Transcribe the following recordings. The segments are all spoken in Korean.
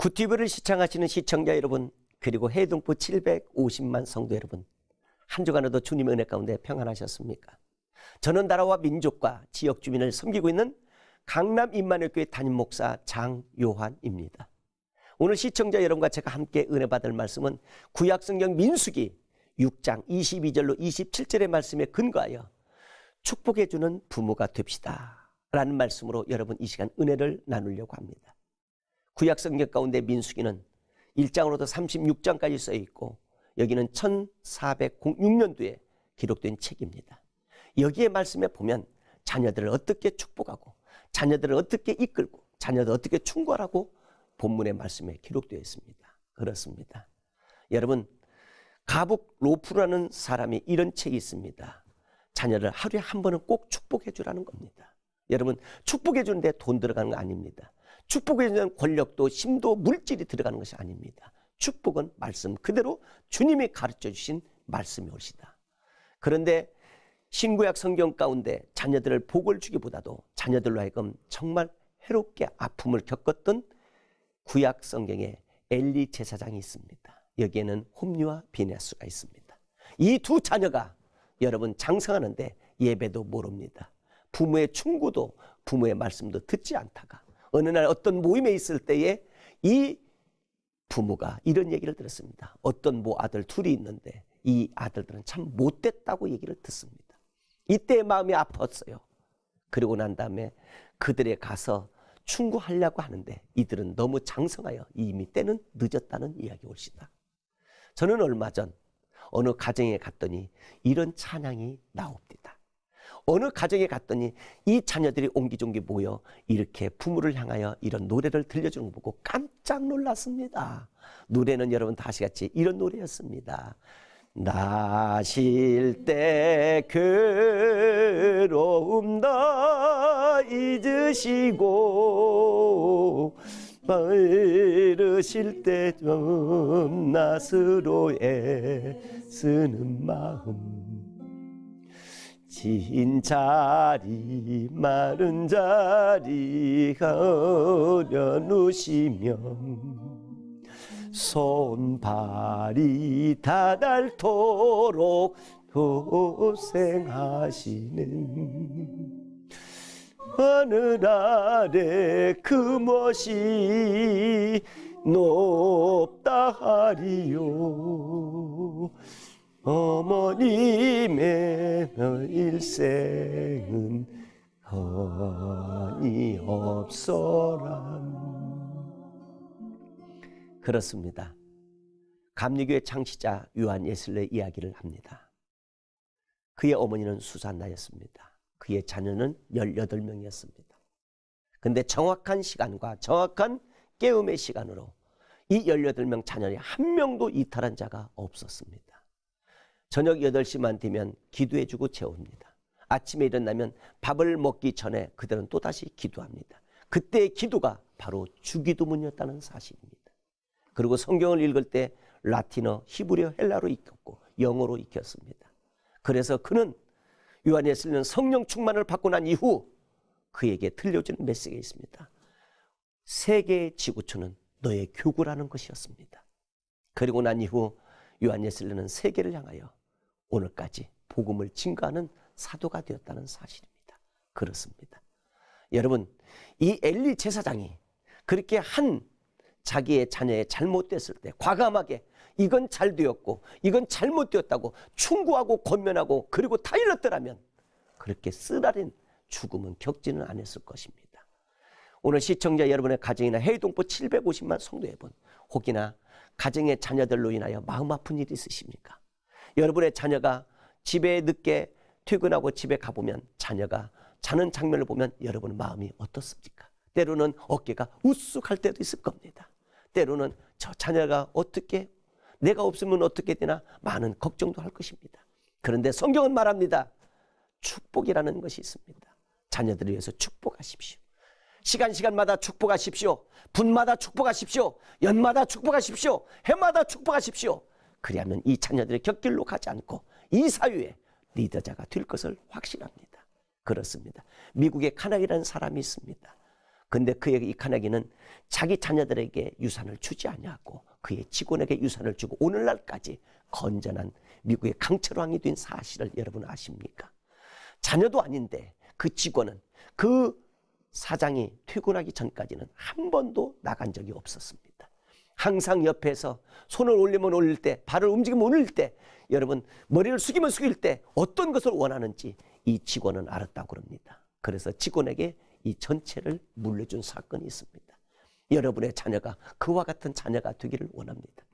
구티브를 시청하시는 시청자 여러분, 그리고 해동부 750만 성도 여러분, 한 주간에도 주님의 은혜 가운데 평안하셨습니까? 저는 나라와 민족과 지역 주민을 섬기고 있는 강남 임마누엘교회 담임 목사 장요한입니다. 오늘 시청자 여러분과 제가 함께 은혜 받을 말씀은 구약성경 민수기 6장 22절로 27절의 말씀에 근거하여 축복해 주는 부모가 됩시다 라는 말씀으로 여러분 이 시간 은혜를 나누려고 합니다. 구약성경 가운데 민수기는 1장으로도 36장까지 써 있고 여기는 1406년도에 기록된 책입니다. 여기에 말씀에 보면 자녀들을 어떻게 축복하고 자녀들을 어떻게 이끌고 자녀들을 어떻게 충고하라고 본문의 말씀에 기록되어 있습니다. 그렇습니다. 여러분, 가북 로프라는 사람이 이런 책이 있습니다. 자녀를 하루에 한 번은 꼭 축복해 주라는 겁니다. 여러분, 축복해 주는데 돈 들어가는 거 아닙니다. 축복해 주는 권력도 힘도 물질이 들어가는 것이 아닙니다. 축복은 말씀 그대로 주님이 가르쳐 주신 말씀이 옳시다. 그런데 신구약 성경 가운데 자녀들을 복을 주기보다도 자녀들로 하여금 정말 해롭게 아픔을 겪었던 구약 성경에 엘리 제사장이 있습니다. 여기에는 홈리와 비네스가 있습니다. 이 두 자녀가 여러분 장성하는데 예배도 모릅니다. 부모의 충고도 부모의 말씀도 듣지 않다가 어느 날 어떤 모임에 있을 때에 이 부모가 이런 얘기를 들었습니다. 어떤 아들 둘이 있는데 이 아들들은 참 못됐다고 얘기를 듣습니다. 이때 마음이 아팠어요. 그리고 난 다음에 그들에 가서 충고하려고 하는데 이들은 너무 장성하여 이미 때는 늦었다는 이야기 옳시다. 저는 얼마 전 어느 가정에 갔더니 이런 찬양이 나옵니다. 어느 가정에 갔더니 이 자녀들이 옹기종기 모여 이렇게 부모를 향하여 이런 노래를 들려주는 거 보고 깜짝 놀랐습니다. 노래는 여러분 다 아시겠지? 이런 노래였습니다. 나실 때 괴로움 다 잊으시고 이르실 때 좀 나스로 애쓰는 마음 진 자리 마른 자리 가려누시면 손발이 다 닳도록 고생하시는 하늘 아래 그 멋이 높다 하리요 어머님의 일생은 허니 없어라. 그렇습니다. 감리교회 창시자 요한 예슬레 이야기를 합니다. 그의 어머니는 수산나였습니다. 그의 자녀는 18명이었습니다. 근데 정확한 시간과 정확한 깨움의 시간으로 이 18명 자녀의 한 명도 이탈한 자가 없었습니다. 저녁 8시만 되면 기도해주고 재웁니다. 아침에 일어나면 밥을 먹기 전에 그들은 또다시 기도합니다. 그때의 기도가 바로 주기도문이었다는 사실입니다. 그리고 성경을 읽을 때 라틴어, 히브리어, 헬라로 익혔고 영어로 익혔습니다. 그래서 그는 요한에 쓰는 성령 충만을 받고 난 이후 그에게 들려주는 메시지가 있습니다. 세계의 지구촌은 너의 교구라는 것이었습니다. 그리고 난 이후 요한 예슬레는 세계를 향하여 오늘까지 복음을 증거하는 사도가 되었다는 사실입니다. 그렇습니다. 여러분, 이 엘리 제사장이 그렇게 한 자기의 자녀의 잘못됐을 때 과감하게 이건 잘 되었고 이건 잘못되었다고 충고하고 권면하고 그리고 타일렀더라면 그렇게 쓰라린 죽음은 겪지는 않았을 것입니다. 오늘 시청자 여러분의 가정이나 해동부 750만 성도 여러분, 혹이나 가정의 자녀들로 인하여 마음 아픈 일이 있으십니까? 여러분의 자녀가 집에 늦게 퇴근하고 집에 가보면 자녀가 자는 장면을 보면 여러분 마음이 어떻습니까? 때로는 어깨가 우쓱할 때도 있을 겁니다. 때로는 저 자녀가 어떻게 내가 없으면 어떻게 되나 많은 걱정도 할 것입니다. 그런데 성경은 말합니다. 축복이라는 것이 있습니다. 자녀들을 위해서 축복하십시오. 시간마다 축복하십시오. 분마다 축복하십시오. 연마다 축복하십시오. 해마다 축복하십시오. 그리하면 이 자녀들의 곁길로 가지 않고 이 사회의 리더자가 될 것을 확신합니다. 그렇습니다. 미국에 카나이라는 사람이 있습니다. 근데 그의 이 카네기는 자기 자녀들에게 유산을 주지 아니하고 그의 직원에게 유산을 주고 오늘날까지 건전한 미국의 강철왕이 된 사실을 여러분 아십니까? 자녀도 아닌데 그 직원은 그 사장이 퇴근하기 전까지는 한 번도 나간 적이 없었습니다. 항상 옆에서 손을 올리면 올릴 때, 발을 움직이면 올릴 때, 여러분 머리를 숙이면 숙일 때 어떤 것을 원하는지 이 직원은 알았다고 그럽니다. 그래서 직원에게 이 전체를 물려준 사건이 있습니다. 여러분의 자녀가 그와 같은 자녀가 되기를 원합니다.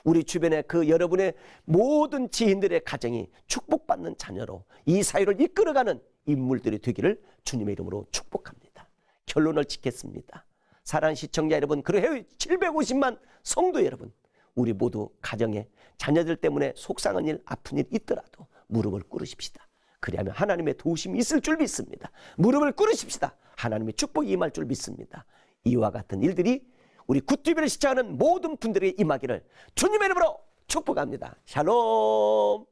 우리 주변에 그 여러분의 모든 지인들의 가정이 축복받는 자녀로 이 사회를 이끌어가는 인물들이 되기를 주님의 이름으로 축복합니다. 결론을 짓겠습니다. 사랑하는 시청자 여러분, 그리고 해외 750만 성도 여러분, 우리 모두 가정에 자녀들 때문에 속상한 일, 아픈 일 있더라도 무릎을 꿇으십시다. 그리하면 하나님의 도우심이 있을 줄 믿습니다. 무릎을 꿇으십시다. 하나님의 축복이 임할 줄 믿습니다. 이와 같은 일들이 우리 굿TV를 시청하는 모든 분들에게 임하기를 주님의 이름으로 축복합니다. 샬롬.